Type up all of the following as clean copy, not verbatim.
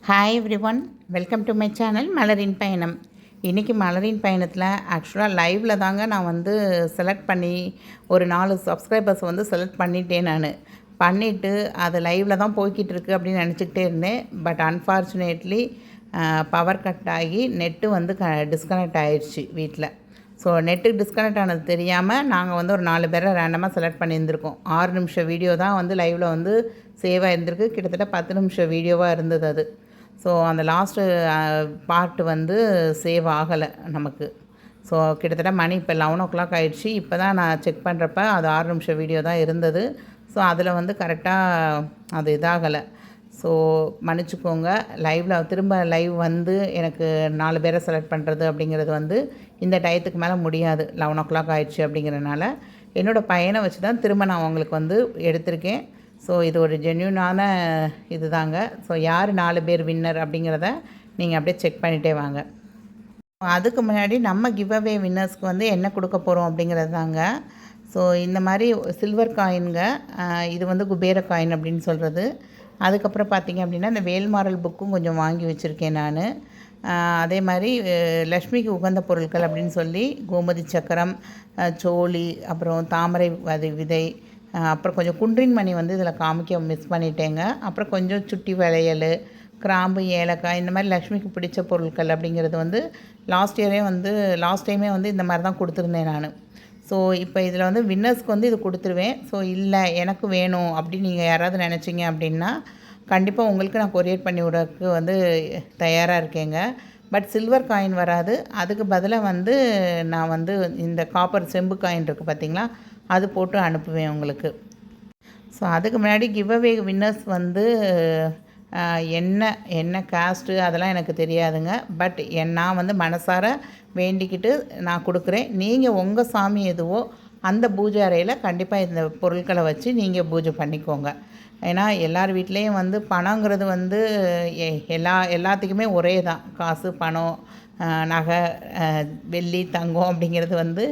Hi every one, welcome to my channel மலரின் பயணம். இன்றைக்கி மலரின் பயணத்தில் ஆக்சுவலாக லைவில் தாங்க நான் வந்து செலக்ட் பண்ணி ஒரு 4 சப்ஸ்கிரைபர்ஸ் வந்து செலக்ட் பண்ணிட்டேன். நான் பண்ணிவிட்டு அது லைவில் தான் போய்கிட்டு இருக்குது அப்படின்னு நினச்சிக்கிட்டே இருந்தேன். பட் அன்ஃபார்ச்சுனேட்லி பவர் கட் ஆகி நெட்டு வந்து டிஸ்கனெக்ட் ஆகிடுச்சு வீட்டில். ஸோ நெட்டு டிஸ்கனெக்ட் ஆனது தெரியாமல் நாங்கள் வந்து ஒரு 4 பேரை ரேண்டமாக செலக்ட் பண்ணியிருந்திருக்கோம். 6 நிமிஷம் வீடியோ தான் வந்து லைவில் வந்து சேவாக இருந்திருக்கு. கிட்டத்தட்ட 10 நிமிஷம் வீடியோவாக இருந்தது அது. ஸோ அந்த லாஸ்ட்டு பார்ட்டு வந்து சேவ் ஆகலை நமக்கு. ஸோ கிட்டத்தட்ட மணி இப்போ 11 ஆகிடுச்சு. இப்போ தான் நான் செக் பண்ணுறப்ப அது 6 நிமிஷம் வீடியோ தான் இருந்தது. ஸோ அதில் வந்து கரெக்டாக அது இதாகலை. ஸோ மன்னிச்சுக்கோங்க. லைவில் திரும்ப லைவ் வந்து எனக்கு 4 பேரை செலக்ட் பண்ணுறது அப்படிங்கிறது வந்து இந்த டயத்துக்கு மேலே முடியாது. 11 ஆகிடுச்சு அப்படிங்கிறனால என்னோடய பையனை வச்சு தான் திரும்ப நான் உங்களுக்கு வந்து எடுத்திருக்கேன். ஸோ இது ஒரு ஜென்யூனான இது தாங்க. ஸோ யார் 4 பேர் வின்னர் அப்படிங்கிறத நீங்கள் அப்படியே செக் பண்ணிகிட்டே வாங்க. அதுக்கு முன்னாடி நம்ம கிவ் அவே வின்னர்ஸ்க்கு வந்து என்ன கொடுக்க போகிறோம் அப்படிங்கிறது தாங்க. ஸோ இந்த மாதிரி சில்வர் காயின்ங்க, இது வந்து குபேர காயின் அப்படின்னு சொல்கிறது. அதுக்கப்புறம் பார்த்திங்க அப்படின்னா இந்த வேல்மாரல் புக்கும் கொஞ்சம் வாங்கி வச்சுருக்கேன் நான். அதே மாதிரி லக்ஷ்மிக்கு உகந்த பொருட்கள் அப்படின்னு சொல்லி கோமதி சக்கரம், சோழி, அப்புறம் தாமரை விதை, அப்புறம் கொஞ்சம் குன்றின் மணி வந்து இதில் காமிக்க மிஸ் பண்ணிட்டேங்க. அப்புறம் கொஞ்சம் சுட்டி வளையல், கிராம்பு, ஏலக்காய், இந்த மாதிரி லக்ஷ்மிக்கு பிடிச்ச பொருட்கள் அப்படிங்கிறது வந்து லாஸ்ட் டைமே வந்து இந்த மாதிரி தான் கொடுத்துருந்தேன் நான். ஸோ இப்போ இதில் வந்து வின்னர்ஸ்க்கு வந்து இது கொடுத்துருவேன். ஸோ இல்லை எனக்கு வேணும் அப்படின்னு நீங்கள் யாராவது நினச்சிங்க அப்படின்னா கண்டிப்பாக உங்களுக்கு நான் கொரியர் பண்ணி விடறதுக்கு வந்து தயாராக இருக்கேங்க. பட் சில்வர் காயின் வராது. அதுக்கு பதிலாக வந்து நான் வந்து இந்த காப்பர் செம்பு காயின் இருக்குது பார்த்திங்களா, அது போட்டு அனுப்புவேன் உங்களுக்கு. ஸோ அதுக்கு முன்னாடி கிவ் அவே வின்னர்ஸ் வந்து என்ன காஸ்ட்டு அதெல்லாம் எனக்கு தெரியாதுங்க. பட் நான் வந்து மனசார வேண்டிக்கிட்டு நான் கொடுக்குறேன். நீங்கள் உங்கள் சாமி எதுவோ அந்த பூஜை அறையில் கண்டிப்பாக இந்த பொருட்களை வச்சு நீங்கள் பூஜை பண்ணிக்கோங்க. ஏன்னா எல்லார் வீட்லேயும் வந்து பணங்கிறது வந்து எல்லாத்துக்குமே ஒரே தான். காசு, பணம், நகை, வெள்ளி, தங்கம் அப்படிங்கிறது வந்து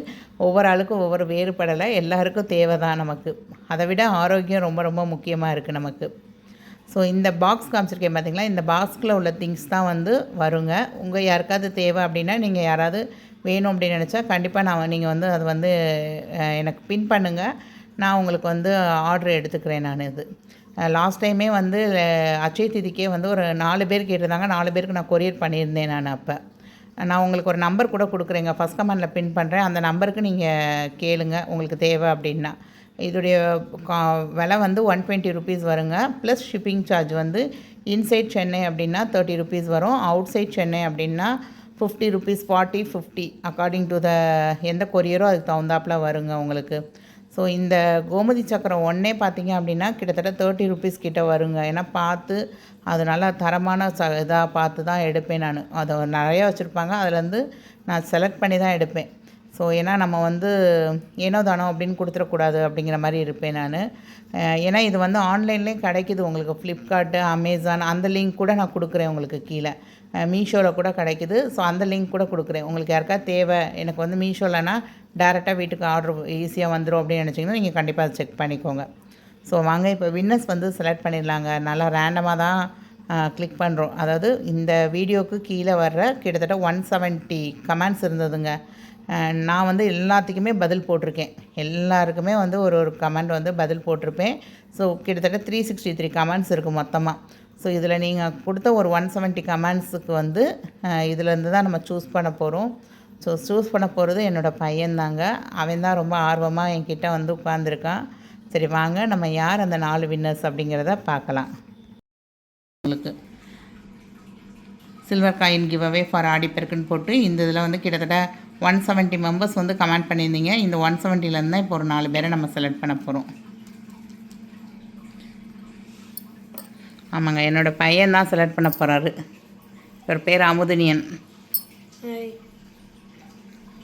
ஒவ்வொரு ஆளுக்கும் ஒவ்வொரு வேறுபடலை. எல்லாருக்கும் தேவை தான் நமக்கு. அதை விட ஆரோக்கியம் ரொம்ப ரொம்ப முக்கியமாக இருக்குது நமக்கு. ஸோ இந்த பாக்ஸ் காமிச்சிருக்கேன் பார்த்திங்களா, இந்த பாக்ஸில் உள்ள திங்ஸ் தான் வந்து வருங்க. உங்கள் யாருக்காவது தேவை அப்படின்னா நீங்கள் யாராவது வேணும் அப்படின்னு நினச்சா கண்டிப்பாக நீங்கள் வந்து அது வந்து எனக்கு பின் பண்ணுங்கள். நான் உங்களுக்கு வந்து ஆர்டர் எடுத்துக்கிறேன். நான் இது லாஸ்ட் டைமே வந்து அட்சய திதிக்கே வந்து ஒரு 4 பேர் கேட்டிருந்தாங்க. 4 பேருக்கு நான் கொரியர் பண்ணியிருந்தேன். நான் அப்போ நான் உங்களுக்கு ஒரு நம்பர் கூட கொடுக்குறேங்க, ஃபஸ்ட் கமெண்டில் பின் பண்ணுறேன். அந்த நம்பருக்கு நீங்கள் கேளுங்க உங்களுக்கு தேவை அப்படின்னா. இதோடைய விலை வந்து 120 ருபீஸ் வருங்க. ப்ளஸ் ஷிப்பிங் சார்ஜ் வந்து இன்சைட் சென்னை அப்படின்னா 30 ருபீஸ் வரும். அவுட் சைட் சென்னை அப்படின்னா 50 ருபீஸ், 40, 50 அக்கார்டிங் டு எந்த கொரியரோ அதுக்கு தகுந்தாப்பில் வருங்க உங்களுக்கு. ஸோ இந்த கோமதி சக்கரம் ஒன்றே பார்த்திங்க அப்படின்னா கிட்டத்தட்ட 30 ருபீஸ் கிட்ட வருங்க. ஏன்னா பார்த்து அது நல்லா தரமான இதாக பார்த்து தான் எடுப்பேன் நான். அதை நிறையா வச்சுருப்பாங்க, அதுலேருந்து நான் செலக்ட் பண்ணி தான் எடுப்பேன். ஸோ ஏன்னா நம்ம வந்து ஏனோ தானோ அப்படின்னு கொடுத்துடக்கூடாது அப்படிங்கிற மாதிரி இருப்பேன் நான். ஏன்னா இது வந்து ஆன்லைன்லேயும் கிடைக்கிது உங்களுக்கு. ஃப்ளிப்கார்ட்டு, அமேசான் அந்த லிங்க் கூட நான் கொடுக்குறேன் உங்களுக்கு கீழே. மீஷோவில் கூட கிடைக்கிது. ஸோ அந்த லிங்க் கூட கொடுக்குறேன். உங்களுக்கு யாருக்காவது தேவை, எனக்கு வந்து மீஷோவில்னா டேரெக்டாக வீட்டுக்கு ஆர்டர் ஈஸியாக வந்துடும் அப்படின்னு நினச்சிங்கன்னா நீங்கள் கண்டிப்பாக செக் பண்ணிக்கோங்க. ஸோ வாங்க இப்போ வின்னர்ஸ் வந்து செலக்ட் பண்ணிடலாங்க. நல்லா ரேண்டமாக தான் கிளிக் பண்ணுறோம். அதாவது இந்த வீடியோவுக்கு கீழே வர்ற கிட்டத்தட்ட 170 கமெண்ட்ஸ் இருந்ததுங்க. நான் வந்து எல்லாத்துக்குமே பதில் போட்டிருக்கேன். எல்லாருக்குமே வந்து ஒரு கமெண்ட் வந்து பதில் போட்டிருப்பேன். ஸோ கிட்டத்தட்ட 363 கமெண்ட்ஸ் இருக்குது மொத்தமாக. ஸோ இதில் நீங்கள் கொடுத்த ஒரு 170 கமெண்ட்ஸுக்கு வந்து இதிலேருந்து தான் நம்ம சூஸ் பண்ண போகிறோம். ஸோ சூஸ் பண்ண போகிறது என்னோடய பையன்தாங்க. அவன் தான் ரொம்ப ஆர்வமாக என்கிட்ட வந்து உட்காந்துருக்கான். சரி வாங்க நம்ம யார் அந்த 4 வின்னர்ஸ் அப்படிங்கிறத பார்க்கலாம். உங்களுக்கு silver coin give away for ஆடிப்பெருக்குன்னு போட்டு இந்த இதில் வந்து கிட்டத்தட்ட 170 மெம்பர்ஸ் வந்து கமெண்ட் பண்ணியிருந்தீங்க. இந்த 170லேருந்து தான் இப்போ ஒரு 4 பேரை நம்ம செலக்ட் பண்ண போகிறோம். ஆமாங்க, என்னோடய பையன் தான் செலக்ட் பண்ண போகிறாரு. ஒரு பேர் அமுதினியன்.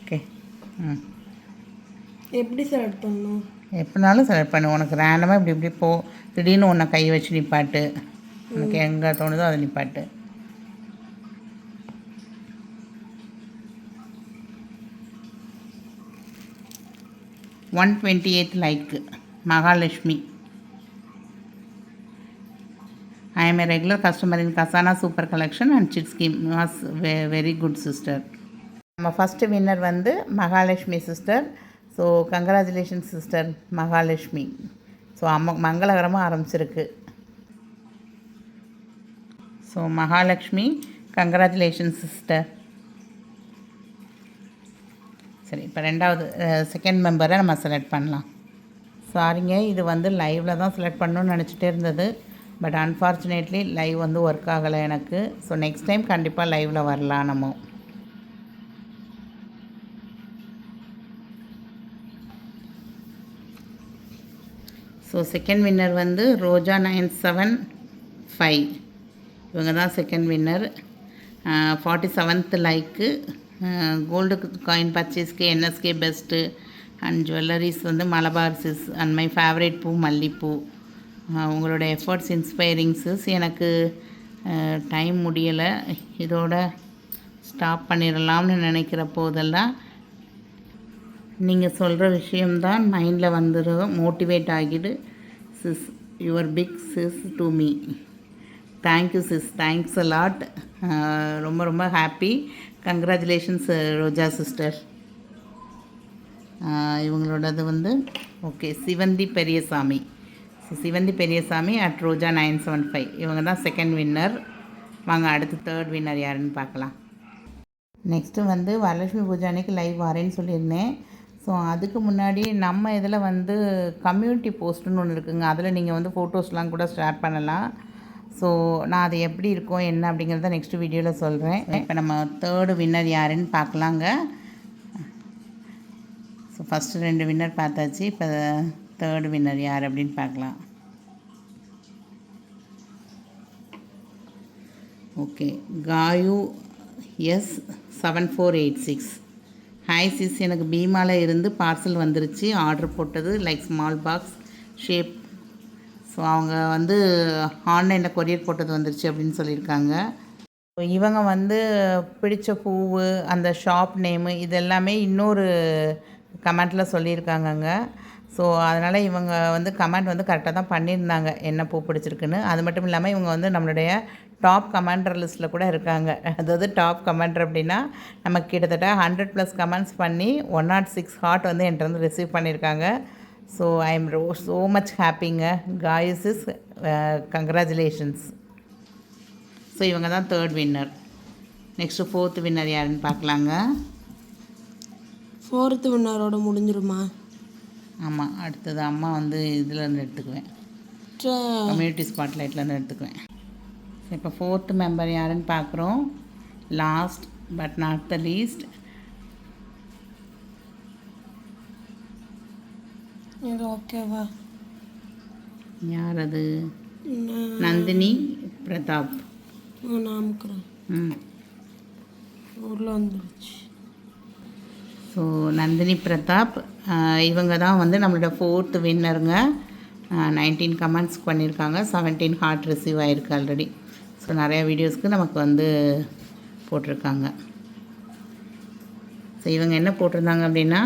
ஓகே, எப்படி செலக்ட் பண்ணணும்? எப்படினாலும் செலக்ட் பண்ணு. உனக்கு ரேண்டமாக இப்படி போ, திடீர்னு உன்னை கை வச்சு நிப்பாட்டு. உனக்கு எங்கே தோணுதோ அதை நிப்பாட்டு. One 128 like Mahalakshmi. I am a regular customer in Kasana Super Collection and Chit Scheme was very good sister. நம்ம ஃபஸ்ட்டு வின்னர் வந்து Mahalakshmi sister. So congratulations sister Mahalakshmi. So மங்களகரமாக ஆரம்பிச்சிருக்கு. So Mahalakshmi congratulations sister. சரி, இப்போ ரெண்டாவது செகண்ட் மெம்பரை நம்ம செலக்ட் பண்ணலாம். சாரிங்க, இது வந்து லைவில் தான் செலக்ட் பண்ணணும்னு நினச்சிட்டே இருந்தது. பட் அன்ஃபார்ச்சுனேட்லி லைவ் வந்து ஒர்க் ஆகலை எனக்கு. ஸோ நெக்ஸ்ட் டைம் கண்டிப்பாக லைவில் வரலாம் நம்ம. ஸோ செகண்ட் வின்னர் வந்து ரோஜா 975. இவங்க தான் second winner. 47th like. Gold coin பர்ச்சேஸ்க்கு என்எஸ்கே பெஸ்ட்டு அண்ட் ஜுவல்லரிஸ் வந்து Malabar sis and my favourite பூ மல்லிப்பூ. உங்களோட எஃபர்ட்ஸ் இன்ஸ்பைரிங்ஸஸ். எனக்கு டைம் முடியலை, இதோட ஸ்டாப் பண்ணிடலாம்னு நினைக்கிற போதெல்லாம் நீங்கள் சொல்கிற விஷயம்தான் மைண்டில் வந்துடும், மோட்டிவேட் ஆகிடு. Sis, your big sis to me. Thank you sis, thanks a lot. ரொம்ப ரொம்ப ஹாப்பி. Congratulations Roja sister. இவங்களோடது வந்து ஓகே சிவந்தி பெரியசாமி. சிவந்தி பெரியசாமி அட் ரோஜா 975. இவங்க தான் செகண்ட் வின்னர். வாங்க அடுத்து தேர்ட் வின்னர் யாருன்னு பார்க்கலாம். நெக்ஸ்ட்டு வந்து வரலட்சுமி பூஜை அன்றைக்கி லைவ் வரேன்னு சொல்லியிருந்தேன். ஸோ அதுக்கு முன்னாடி நம்ம இதில் வந்து கம்யூனிட்டி போஸ்ட்டுன்னு ஒன்று இருக்குங்க. அதில் நீங்கள் வந்து ஃபோட்டோஸ்லாம் கூட ஷேர் பண்ணலாம். ஸோ நான் அது எப்படி இருக்கும் என்ன அப்படிங்கிறத நெக்ஸ்ட் வீடியோவில் சொல்கிறேன். இப்போ நம்ம தேர்டு வின்னர் யாருன்னு பார்க்கலாங்க. ஸோ ஃபஸ்ட்டு 2 வின்னர் பார்த்தாச்சு. இப்போ தேர்டு வின்னர் யார் அப்படின்னு பார்க்கலாம். Okay, Gayu S 7486. Hi sis, எனக்கு பீமாவில் இருந்து பார்சல் வந்துருச்சு. ஆர்டர் போட்டது like small box shape. So அவங்க வந்து ஆன்லைனில் கொரியர் போட்டது வந்துருச்சு அப்படின்னு சொல்லியிருக்காங்க. இவங்க வந்து பிடிச்ச பூவு, அந்த ஷாப் நேமு இதெல்லாமே இன்னொரு கமெண்ட்டில் சொல்லியிருக்காங்கங்க. ஸோ அதனால் இவங்க வந்து கமெண்ட் வந்து கரெக்டாக தான் பண்ணியிருந்தாங்க, என்ன பூ பிடிச்சிருக்குன்னு. அது மட்டும் இல்லாமல் இவங்க வந்து நம்மளுடைய டாப் கமெண்டர் லிஸ்ட்டில் கூட இருக்காங்க. அதாவது டாப் கமெண்டர் அப்படின்னா நமக்கு கிட்டத்தட்ட 100+ கமெண்ட்ஸ் பண்ணி 106 ஹார்ட் வந்து என்கிட்ட வந்து ரிசீவ் பண்ணியிருக்காங்க. So I am so much ஹாப்பிங்க. Guys is congratulations. ஸோ இவங்க தான் third winner. Next fourth winner யாருன்னு பார்க்கலாங்க. ஃபோர்த்து வின்னரோட முடிஞ்சிருமா? ஆமாம், அடுத்தது அம்மா வந்து இதிலேருந்து எடுத்துக்குவேன், கம்யூனிட்டி ஸ்பாட்லைட்லேருந்து எடுத்துக்குவேன். இப்போ ஃபோர்த்து மெம்பர் யாருன்னு பார்க்குறோம். Last but not the least. இது ஓகேவா? யார் அது? நந்தினி பிரதாப். நாமக்கிறேன். ஊரில் வந்துடுச்சு. ஸோ நந்தினி பிரதாப் இவங்க தான் வந்து நம்மளோட ஃபோர்த்து வின்னருங்க. 19 கமெண்ட்ஸ் பண்ணியிருக்காங்க. 17 ஹார்ட் ரிசீவ் ஆகிருக்கு ஆல்ரெடி. ஸோ நிறையா வீடியோஸ்க்கு நமக்கு வந்து போட்டிருக்காங்க. ஸோ இவங்க என்ன போட்டிருந்தாங்க அப்படின்னா,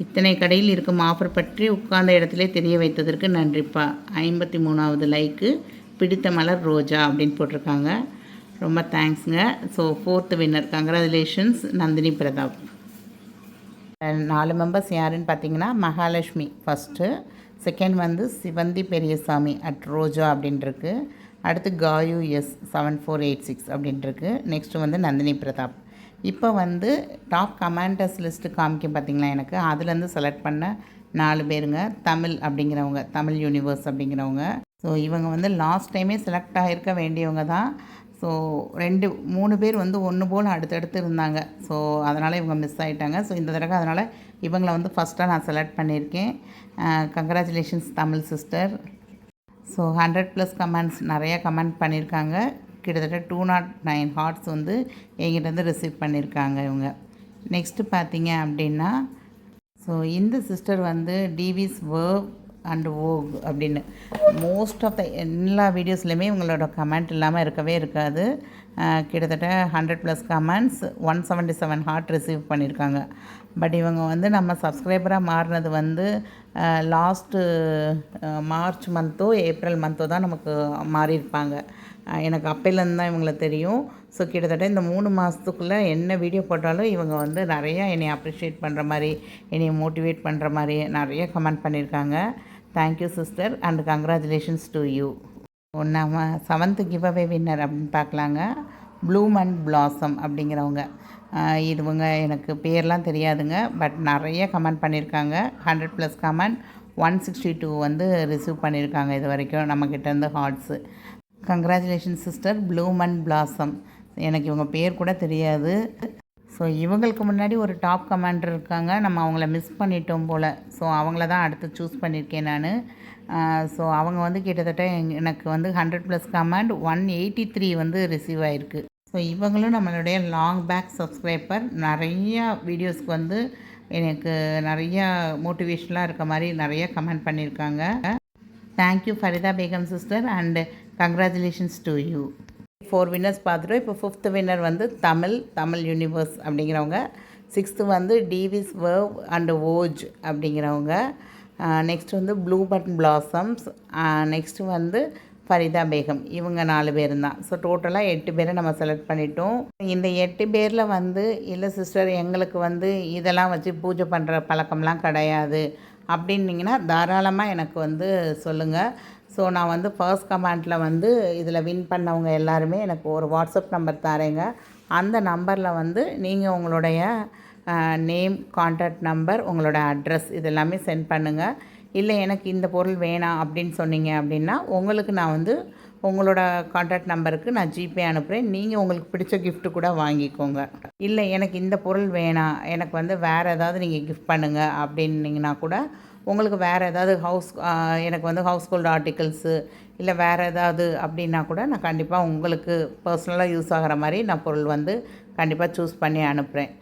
இத்தனை கடையில் இருக்கும் ஆஃபர் பற்றி உட்கார்ந்த இடத்துல தெரிய வைத்ததற்கு நன்றிப்பா. 53வது லைக்கு, பிடித்த மலர் ரோஜா அப்படின்னு போட்டிருக்காங்க. ரொம்ப தேங்க்ஸுங்க. So fourth winner congratulations Nandini Pratap. 4 members யாருன்னு பார்த்தீங்கன்னா, மகாலட்சுமி ஃபஸ்ட்டு, செகண்ட் வந்து சிவந்தி பெரியசாமி அட் ரோஜா அப்படின்ட்டுருக்கு. அடுத்து காயு எஸ் 7486 அப்படின்ட்டுருக்கு. நெக்ஸ்ட்டு வந்து நந்தினி பிரதாப். இப்போ வந்து டாப் கமெண்டர்ஸ் லிஸ்ட்டு காமிக்கும் பார்த்திங்களா எனக்கு, அதுலேருந்து செலக்ட் பண்ண 4 பேருங்க. தமிழ் அப்படிங்கிறவங்க, தமிழ் யூனிவர்ஸ் அப்படிங்கிறவங்க. ஸோ இவங்க வந்து லாஸ்ட் டைமே செலக்ட் ஆகிருக்க வேண்டியவங்க தான். ஸோ 3 பேர் வந்து ஒன்று போல் அடுத்தடுத்து இருந்தாங்க. ஸோ அதனால் இவங்க மிஸ் ஆகிட்டாங்க. ஸோ இந்த தடவை அதனால் இவங்களை வந்து ஃபஸ்ட்டாக நான் செலக்ட் பண்ணியிருக்கேன். Congratulations Tamil sister. So 100+ comments நிறையா கமெண்ட் பண்ணியிருக்காங்க. கிட்டத்தட்ட 209 ஹார்ட்ஸ் வந்து எங்கிட்டேருந்து ரிசீவ் பண்ணியிருக்காங்க இவங்க. நெக்ஸ்ட்டு பார்த்தீங்க அப்படின்னா, ஸோ இந்த சிஸ்டர் வந்து டிவிஸ் வேர்வ் அண்ட் ஓக் அப்படின்னு மோஸ்ட் ஆஃப் த எல்லா வீடியோஸ்லையுமே இவங்களோட கமெண்ட் இல்லாமல் இருக்கவே இருக்காது. கிட்டத்தட்ட 100+ கமெண்ட்ஸ், 177 ஹார்ட் ரிசீவ் பண்ணியிருக்காங்க. பட் இவங்க வந்து நம்ம சப்ஸ்கிரைபராக மாறினது வந்து லாஸ்ட்டு மார்ச் மந்த்தோ ஏப்ரல் மந்த்தோ தான் நமக்கு மாறியிருப்பாங்க. எனக்கு அப்போலேருந்து தான் இவங்கள தெரியும். ஸோ கிட்டத்தட்ட இந்த 3 மாதத்துக்குள்ளே என்ன வீடியோ போட்டாலும் இவங்க வந்து நிறையா என்னை அப்ரிஷியேட் பண்ணுற மாதிரி, என்னை மோட்டிவேட் பண்ணுற மாதிரி நிறைய கமெண்ட் பண்ணியிருக்காங்க. Thank you sister and congratulations to you. நம்ம 7th கிவ்அவே வின்னர் அப்படின்னு பார்க்கலாங்க. ப்ளூம் அண்ட் பிளாசம் அப்படிங்கிறவங்க. இதுவங்க எனக்கு பேர்லாம் தெரியாதுங்க. பட் நிறைய கமெண்ட் பண்ணியிருக்காங்க. 100+ கமெண்ட், 162 வந்து ரிசீவ் பண்ணியிருக்காங்க இது வரைக்கும் நம்மக்கிட்டேருந்து hearts. Congratulation sister bloom and blossom. எனக்கு இவங்க பேர் கூட தெரியாது. ஸோ இவங்களுக்கு முன்னாடி ஒரு டாப் கமெண்டர் இருக்காங்க. நம்ம அவங்கள மிஸ் பண்ணிட்டோம் போல். ஸோ அவங்கள தான் அடுத்து சூஸ் பண்ணியிருக்கேன் நான். ஸோ அவங்க வந்து கிட்டத்தட்ட எனக்கு வந்து 100+ கமெண்ட், 183 வந்து ரிசீவ் ஆகிருக்கு. ஸோ இவங்களும் நம்மளுடைய லாங் பேக் சப்ஸ்கிரைபர். நிறையா வீடியோஸ்க்கு வந்து எனக்கு நிறையா மோட்டிவேஷனலாக இருக்க மாதிரி நிறைய கமெண்ட் பண்ணியிருக்காங்க. Thank you Farida Begum sister and congratulations to you. 4 winners பார்த்துட்டோம். இப்போ 5th வின்னர் வந்து தமிழ் யூனிவர்ஸ் அப்படிங்கிறவங்க. 6th வந்து டிவிஸ் வேர்வ் அண்ட் ஓஜ் அப்படிங்கிறவங்க. நெக்ஸ்ட் வந்து ப்ளூ பட் பிளாசம்ஸ். நெக்ஸ்ட்டு வந்து ஃபரிதா பேகம். இவங்க 4 பேர் தான். ஸோ டோட்டலாக 8 பேரை நம்ம செலக்ட் பண்ணிட்டோம். இந்த 8 பேரில் வந்து இல்லை சிஸ்டர் எங்களுக்கு வந்து இதெல்லாம் வச்சு பூஜை பண்ணுற பழக்கம்லாம் கிடையாது அப்படின்னிங்கன்னா தாராளமாக எனக்கு வந்து சொல்லுங்கள். ஸோ நான் வந்து ஃபர்ஸ்ட் கமெண்ட்டில் வந்து இதில் வின் பண்ணவங்க எல்லாருமே எனக்கு ஒரு வாட்ஸ்அப் நம்பர் தரேங்க. அந்த நம்பரில் வந்து நீங்கள் உங்களுடைய நேம், கான்டாக்ட் நம்பர், உங்களோட அட்ரஸ் இதெல்லாமே சென்ட் பண்ணுங்கள். இல்லை எனக்கு இந்த பொருள் வேணாம் அப்படின்னு சொன்னீங்க அப்படின்னா உங்களுக்கு நான் வந்து உங்களோட கான்டாக்ட் நம்பருக்கு நான் ஜிபே அனுப்புகிறேன். நீங்கள் உங்களுக்கு பிடிச்ச கிஃப்ட்டு கூட வாங்கிக்கோங்க. இல்லை எனக்கு இந்த பொருள் வேணாம், எனக்கு வந்து வேறு ஏதாவது நீங்கள் கிஃப்ட் பண்ணுங்கள் அப்படின்னிங்கன்னா கூட உங்களுக்கு வேறு ஏதாவது எனக்கு வந்து ஹவுஸ் ஹோல்ட் ஆர்டிகல்ஸு இல்லை வேறு ஏதாவது அப்படின்னா கூட நான் கண்டிப்பாக உங்களுக்கு பர்சனலாக யூஸ் ஆகிற மாதிரி நான் பொருள் வந்து கண்டிப்பாக சூஸ் பண்ணி அனுப்புகிறேன்.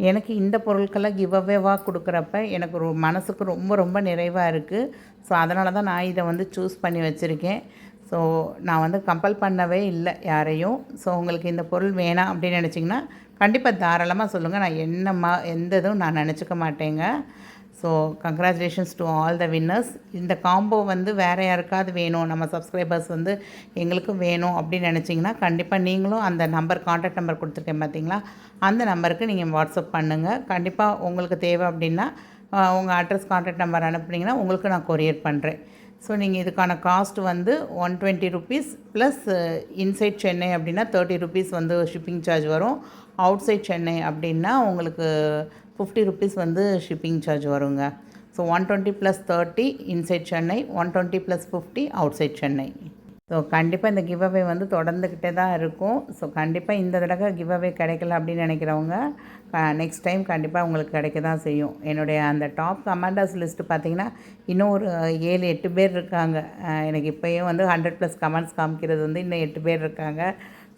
எனக்கு இந்த பொருட்கள்லாம் கிவ்அவேவாக கொடுக்குறப்ப எனக்கு ஒரு மனசுக்கு ரொம்ப ரொம்ப நிறைவாக இருக்குது. ஸோ அதனால தான் நான் இதை வந்து சூஸ் பண்ணி வச்சுருக்கேன். ஸோ நான் வந்து கம்பல் பண்ணவே இல்லை யாரையும். ஸோ உங்களுக்கு இந்த பொருள் வேணாம் அப்படின்னு நினச்சிங்கன்னா கண்டிப்பாக தாராளமாக சொல்லுங்கள். நான் எந்த இதுவும் நான் நினச்சிக்க மாட்டேங்க. So congratulations to all the winners. இந்த காம்போ வந்து வேறு யாருக்காவது வேணும், நம்ம சப்ஸ்கிரைபர்ஸ் வந்து எங்களுக்கும் வேணும் அப்படின்னு நினச்சிங்கன்னா கண்டிப்பாக நீங்களும் அந்த நம்பர், கான்டாக்ட் நம்பர் கொடுத்துருக்கேன் பார்த்தீங்களா, அந்த நம்பருக்கு நீங்கள் வாட்ஸ்அப் பண்ணுங்கள். கண்டிப்பாக உங்களுக்கு தேவை அப்படின்னா உங்கள் அட்ரஸ், கான்டாக்ட் நம்பர் அனுப்புனீங்கன்னா உங்களுக்கு நான் கொரியர் பண்ணுறேன். ஸோ நீங்கள் இதுக்கான காஸ்ட் வந்து 120 ருபீஸ் ப்ளஸ் இன்சைட் சென்னை அப்படின்னா 30 ருபீஸ் வந்து ஷிப்பிங் சார்ஜ் வரும். அவுட் சைட் சென்னை அப்படின்னா உங்களுக்கு 50 ருபீஸ் வந்து ஷிப்பிங் சார்ஜ் வருங்க. So 120 + 30 inside Chennai, 120 + 50 outside Chennai. So கண்டிப்பாக இந்த கிவ்அவே வந்து தொடர்ந்துக்கிட்டே தான் இருக்கும். ஸோ கண்டிப்பாக இந்த தடவை கிவ்அவே கிடைக்கல அப்படின்னு நினைக்கிறவங்க நெக்ஸ்ட் டைம் கண்டிப்பாக உங்களுக்கு கிடைக்க தான் செய்யும். என்னுடைய அந்த டாப் கமெண்டர்ஸ் லிஸ்ட்டு பார்த்திங்கன்னா இன்னும் ஒரு 7-8 பேர் இருக்காங்க. எனக்கு இப்போயும் வந்து 100+ கமெண்ட்ஸ் காமிக்கிறது வந்து இன்னும் 8 பேர் இருக்காங்க.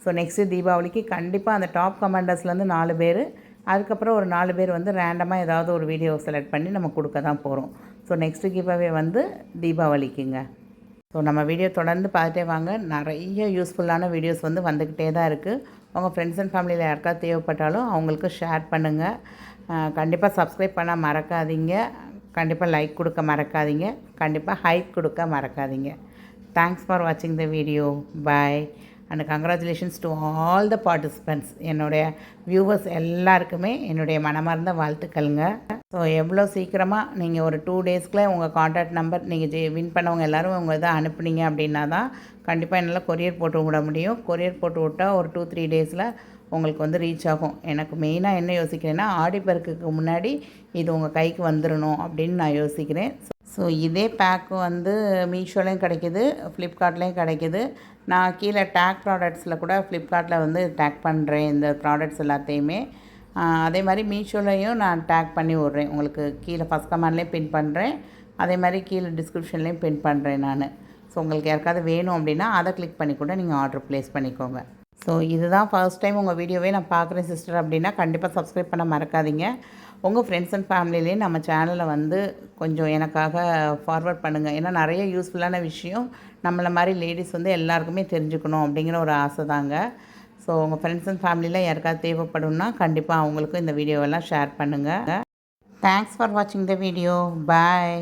ஸோ நெக்ஸ்ட்டு தீபாவளிக்கு கண்டிப்பாக அந்த டாப் கமெண்டர்ஸ்லேருந்து 4 பேர், அதுக்கப்புறம் ஒரு 4 பேர் வந்து ரேண்டமாக ஏதாவது ஒரு வீடியோ செலக்ட் பண்ணி நம்ம கொடுக்க தான் போகிறோம். ஸோ நெக்ஸ்ட்டு கிவ்அவே வந்து தீபாவளிக்குங்க. ஸோ நம்ம வீடியோ தொடர்ந்து பார்த்துட்டே வாங்க. நிறைய யூஸ்ஃபுல்லான வீடியோஸ் வந்து வந்துக்கிட்டே தான் இருக்குது. உங்கள் ஃப்ரெண்ட்ஸ் அண்ட் ஃபேமிலியில் யாருக்காவது தேவைப்பட்டாலும் அவங்களுக்கு ஷேர் பண்ணுங்கள். கண்டிப்பாக சப்ஸ்கிரைப் பண்ண மறக்காதீங்க. கண்டிப்பாக லைக் கொடுக்க மறக்காதீங்க. கண்டிப்பாக ஹைப் கொடுக்க மறக்காதீங்க. தேங்க்ஸ் ஃபார் வாட்சிங் the video. Bye and congratulations to all the participants. என்னுடைய வியூவர்ஸ் எல்லாருக்குமே என்னுடைய மனமார்ந்த வாழ்த்துக்கள்ங்க. ஸோ எவ்வளோ சீக்கிரமாக நீங்கள் ஒரு 2 டேஸ்க்குள்ளே உங்கள் கான்டாக்ட் நம்பர் நீங்கள் வின் பண்ணவங்க எல்லோரும் உங்கள் இதை அனுப்புனீங்க அப்படின்னா தான் கண்டிப்பாக என்னால் கொரியர் போட்டு விட முடியும். கொரியர் போட்டு விட்டால் ஒரு 2-3 டேஸில் உங்களுக்கு வந்து ரீச் ஆகும். எனக்கு மெயினாக என்ன யோசிக்கிறேன்னா ஆடிப்பெருக்குக்கு முன்னாடி இது உங்கள் கைக்கு வந்துடணும் அப்படின்னு நான் யோசிக்கிறேன். ஸோ இதே பேக்கு வந்து மீஷோலையும் கிடைக்கிது, ஃப்ளிப்கார்ட்லேயும் கிடைக்கிது. நான் கீழே டேக் ப்ராடக்ட்ஸில் கூட ஃப்ளிப்கார்ட்டில் வந்து டேக் பண்ணுறேன் இந்த ப்ராடக்ட்ஸ் எல்லாத்தையுமே. அதே மாதிரி மீஷோலையும் நான் டேக் பண்ணி விட்றேன். உங்களுக்கு கீழே ஃபஸ்ட் கமெண்ட்லேயும் பின் பண்ணுறேன், அதே மாதிரி கீழே டிஸ்கிரிப்ஷன்லேயும் பின் பண்ணுறேன் நான். ஸோ உங்களுக்கு யாருக்காவது வேணும் அப்படின்னா அதை கிளிக் பண்ணி கூட நீங்கள் ஆர்டர் ப்ளேஸ் பண்ணிக்கோங்க. ஸோ இதுதான் ஃபர்ஸ்ட் டைம் உங்கள் வீடியோவே நான் பார்க்குறேன் சிஸ்டர் அப்படின்னா கண்டிப்பாக சப்ஸ்கிரைப் பண்ண மறக்காதீங்க. உங்கள் ஃப்ரெண்ட்ஸ் அண்ட் ஃபேமிலிலேயே நம்ம சேனலை வந்து கொஞ்சம் எனக்காக ஃபார்வர்ட் பண்ணுங்கள். ஏன்னா நிறைய யூஸ்ஃபுல்லான விஷயம் நம்மளை மாதிரி லேடிஸ் வந்து எல்லாருக்குமே தெரிஞ்சுக்கணும் அப்படிங்கிற ஒரு ஆசை தாங்க. ஸோ உங்கள் ஃப்ரெண்ட்ஸ் அண்ட் ஃபேமிலியில் யாருக்காவது தேவைப்படும்னா கண்டிப்பாக அவங்களுக்கும் இந்த வீடியோவெல்லாம் ஷேர் பண்ணுங்கள். தேங்க்ஸ் ஃபார் வாட்சிங் த வீடியோ. பாய்.